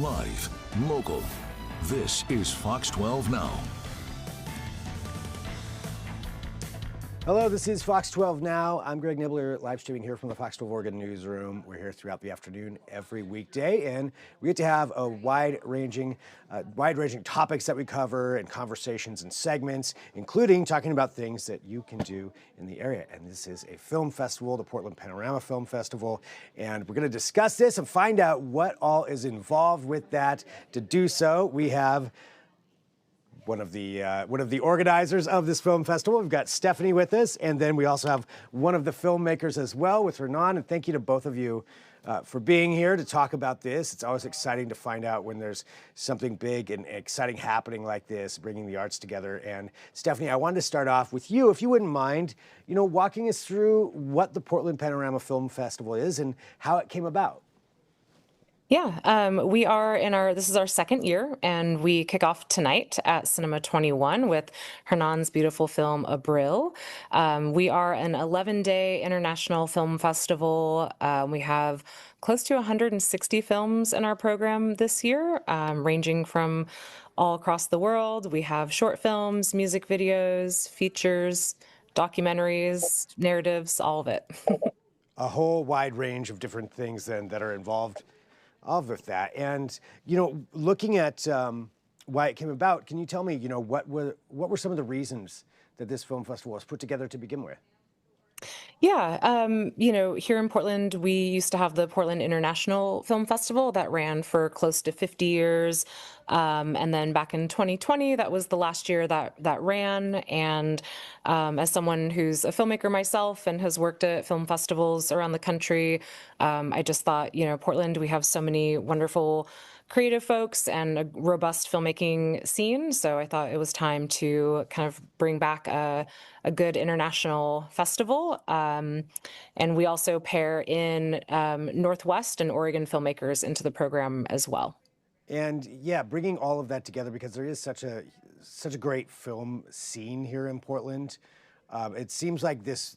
Live, local. This is Fox 12 Now. Hello, this is Fox 12 Now. I'm Greg Nibbler, live streaming here from the Fox 12 Oregon newsroom. We're here throughout the afternoon every weekday, and we get to have a wide-ranging topics that we cover and conversations and segments, including talking about things that you can do in the area. And this is a film festival, the Portland Panorama Film Festival, and we're going to discuss this and find out what all is involved with that. To do so, we have one of the organizers of this film festival. We've got Stephanie with us, and then we also have one of the filmmakers as well with Hernán. And thank you to both of you for being here to talk about this. It's always exciting to find out when there's something big and exciting happening like this, bringing the arts together. And Stephanie, I wanted to start off with you, if you wouldn't mind, walking us through what the Portland Panorama Film Festival is and how it came about. Yeah, we are this is our second year, and we kick off tonight at Cinema 21 with Hernán's beautiful film, Abril. We are an 11-day international film festival. We have close to 160 films in our program this year, ranging from all across the world. We have short films, music videos, features, documentaries, narratives, all of it. A whole wide range of different things then that are involved with that. And, looking at why it came about, can you tell me, what were some of the reasons that this film festival was put together to begin with? Yeah, here in Portland, we used to have the Portland International Film Festival that ran for close to 50 years. And then back in 2020, that was the last year that ran. And as someone who's a filmmaker myself and has worked at film festivals around the country, I just thought, Portland, we have so many wonderful creative folks and a robust filmmaking scene. So I thought it was time to kind of bring back a good international festival. And we also pair in Northwest and Oregon filmmakers into the program as well. And yeah, bringing all of that together, because there is such a great film scene here in Portland. It seems like this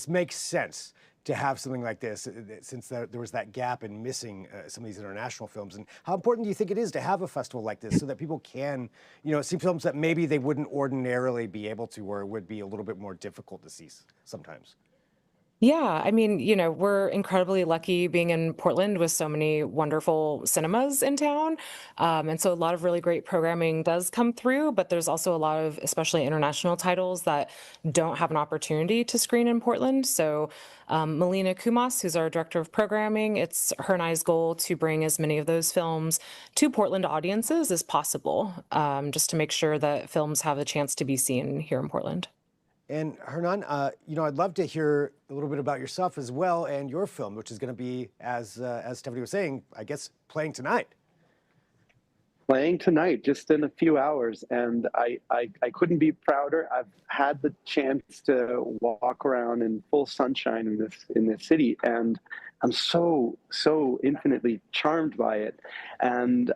makes sense to have something like this, since there was that gap in missing some of these international films. And how important do you think it is to have a festival like this so that people can, see films that maybe they wouldn't ordinarily be able to, or would be a little bit more difficult to see sometimes? Yeah, I mean, we're incredibly lucky being in Portland with so many wonderful cinemas in town. And so a lot of really great programming does come through, but there's also a lot of, especially international titles that don't have an opportunity to screen in Portland. So Melina Kumas, who's our director of programming, it's her and I's goal to bring as many of those films to Portland audiences as possible, just to make sure that films have a chance to be seen here in Portland. And Hernán, I'd love to hear a little bit about yourself as well and your film, which is going to be, as Stephanie was saying, I guess, playing tonight. Playing tonight, just in a few hours, and I couldn't be prouder. I've had the chance to walk around in full sunshine in this city, and I'm so infinitely charmed by it. And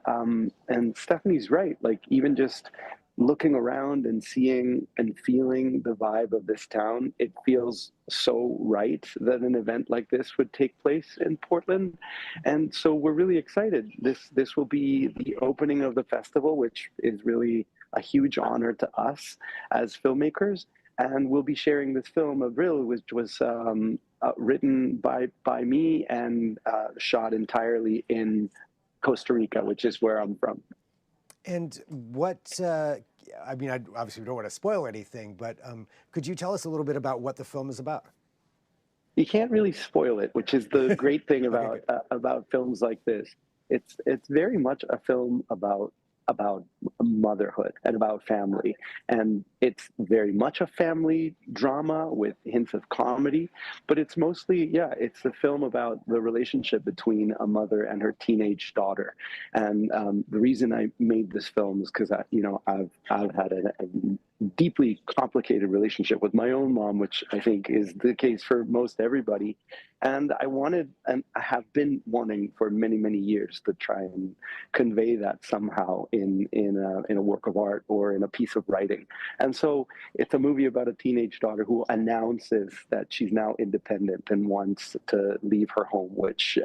Stephanie's right. Like, even just looking around and seeing and feeling the vibe of this town, it feels so right that an event like this would take place in Portland. And so we're really excited. This will be the opening of the festival, which is really a huge honor to us as filmmakers. And we'll be sharing this film, Abril, which was written by me and shot entirely in Costa Rica, which is where I'm from. And what, obviously we don't want to spoil anything, but could you tell us a little bit about what the film is about? You can't really spoil it, which is the great thing about films like this. It's very much a film about motherhood and about family. And it's very much a family drama with hints of comedy, but it's mostly, it's a film about the relationship between a mother and her teenage daughter. And the reason I made this film is because I've had a deeply complicated relationship with my own mom, which I think is the case for most everybody. And I have been wanting for many, many years to try and convey that somehow in a work of art or in a piece of writing. And And so it's a movie about a teenage daughter who announces that she's now independent and wants to leave her home, which,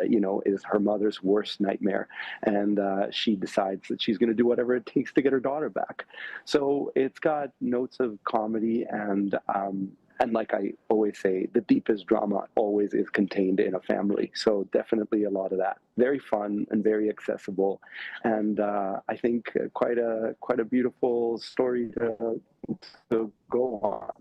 is her mother's worst nightmare. And she decides that she's going to do whatever it takes to get her daughter back. So it's got notes of comedy and like I always say, the deepest drama always is contained in a family. So definitely a lot of that. Very fun and very accessible, and I think quite a beautiful story to go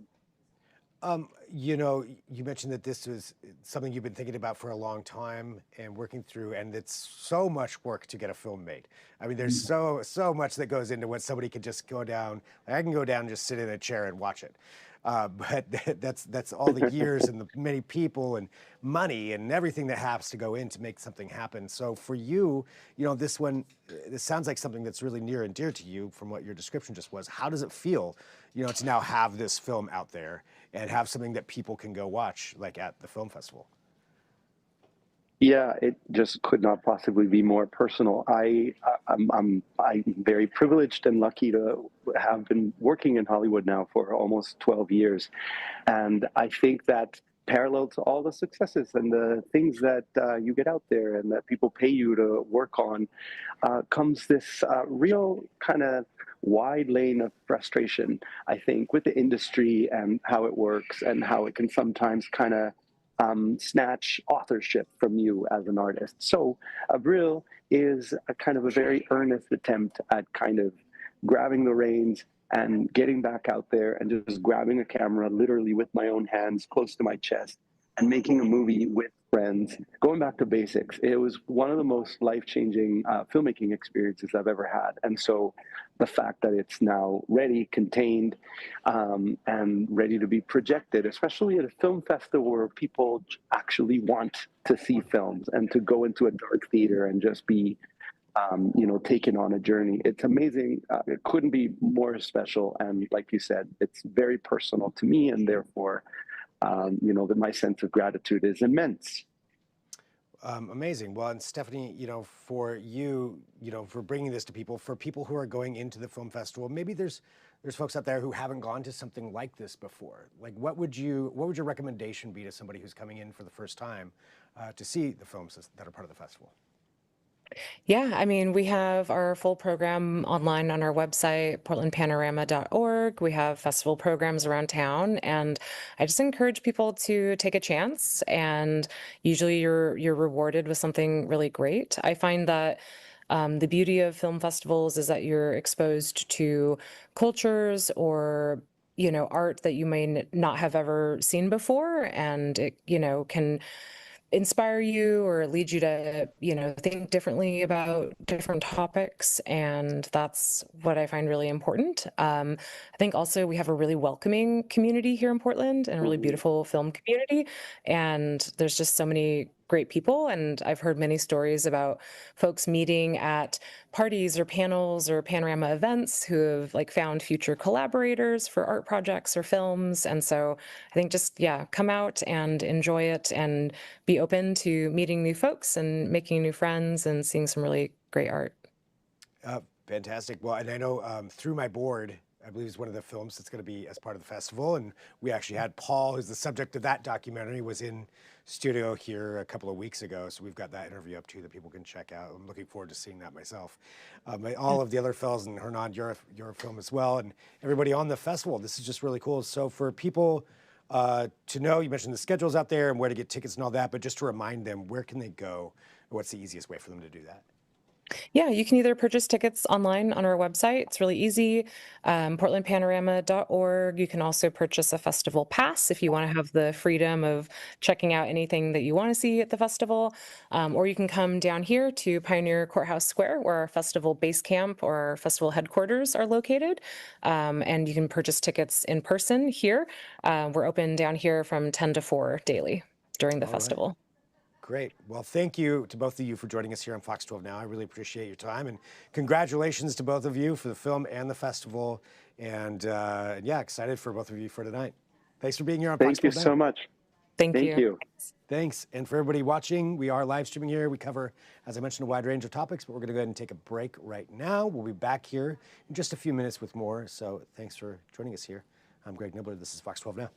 on. You mentioned that this was something you've been thinking about for a long time and working through, and it's so much work to get a film made. I mean, there's so much that goes into what somebody could just go down. I can go down and just sit in a chair and watch it. But that's all the years and the many people and money and everything that has to go in to make something happen. So for you, this sounds like something that's really near and dear to you from what your description just was. How does it feel, to now have this film out there and have something that people can go watch, like at the film festival? Yeah, it just could not possibly be more personal. I'm very privileged and lucky to have been working in Hollywood now for almost 12 years. And I think that parallel to all the successes and the things that you get out there and that people pay you to work on, comes this real kind of wide lane of frustration, I think, with the industry and how it works and how it can sometimes kind of snatch authorship from you as an artist. So Abril is a kind of a very earnest attempt at kind of grabbing the reins and getting back out there and just grabbing a camera literally with my own hands close to my chest and making a movie with friends, going back to basics. It was one of the most life-changing filmmaking experiences I've ever had. And so the fact that it's now ready, contained, and ready to be projected, especially at a film festival where people actually want to see films and to go into a dark theater and just be taken on a journey. It's amazing. It couldn't be more special. And like you said, it's very personal to me, and therefore, that my sense of gratitude is immense. Amazing. Well, and Stephanie, for you, for bringing this to people, for people who are going into the film festival, maybe there's folks out there who haven't gone to something like this before. Like, what would your recommendation be to somebody who's coming in for the first time to see the films that are part of the festival? Yeah, I mean, we have our full program online on our website, portlandpanorama.org. We have festival programs around town, and I just encourage people to take a chance, and usually you're rewarded with something really great. I find that the beauty of film festivals is that you're exposed to cultures or art that you may not have ever seen before, and it can inspire you or lead you to think differently about different topics, and that's what I find really important. I think also we have a really welcoming community here in Portland and a really beautiful film community, and there's just so many great people, and I've heard many stories about folks meeting at parties or panels or panorama events who have found future collaborators for art projects or films. And so I think just come out and enjoy it and be open to meeting new folks and making new friends and seeing some really great art. Fantastic. Well, and I know through my board, I believe is one of the films that's going to be as part of the festival. And we actually had Paul, who's the subject of that documentary, was in studio here a couple of weeks ago. So we've got that interview up too that people can check out. I'm looking forward to seeing that myself. All of the other fellows, and Hernán, your film as well, and everybody on the festival. This is just really cool. So for people to know, you mentioned the schedules out there and where to get tickets and all that, but just to remind them, where can they go? What's the easiest way for them to do that? Yeah, you can either purchase tickets online on our website. It's really easy, portlandpanorama.org. You can also purchase a festival pass if you want to have the freedom of checking out anything that you want to see at the festival. Or you can come down here to Pioneer Courthouse Square, where our festival base camp or our festival headquarters are located. And you can purchase tickets in person here. We're open down here from 10 to 4 daily during the festival. Right. Great. Well, thank you to both of you for joining us here on Fox 12 Now. I really appreciate your time, and congratulations to both of you for the film and the festival. And excited for both of you for tonight. Thanks for being here on Fox 12 Now. Thank you so much. Thank Thank you. you. Thanks. And for everybody watching, we are live streaming here. We cover, as I mentioned, a wide range of topics, but we're going to go ahead and take a break right now. We'll be back here in just a few minutes with more. So thanks for joining us here. I'm Greg Nibbler. This is Fox 12 Now.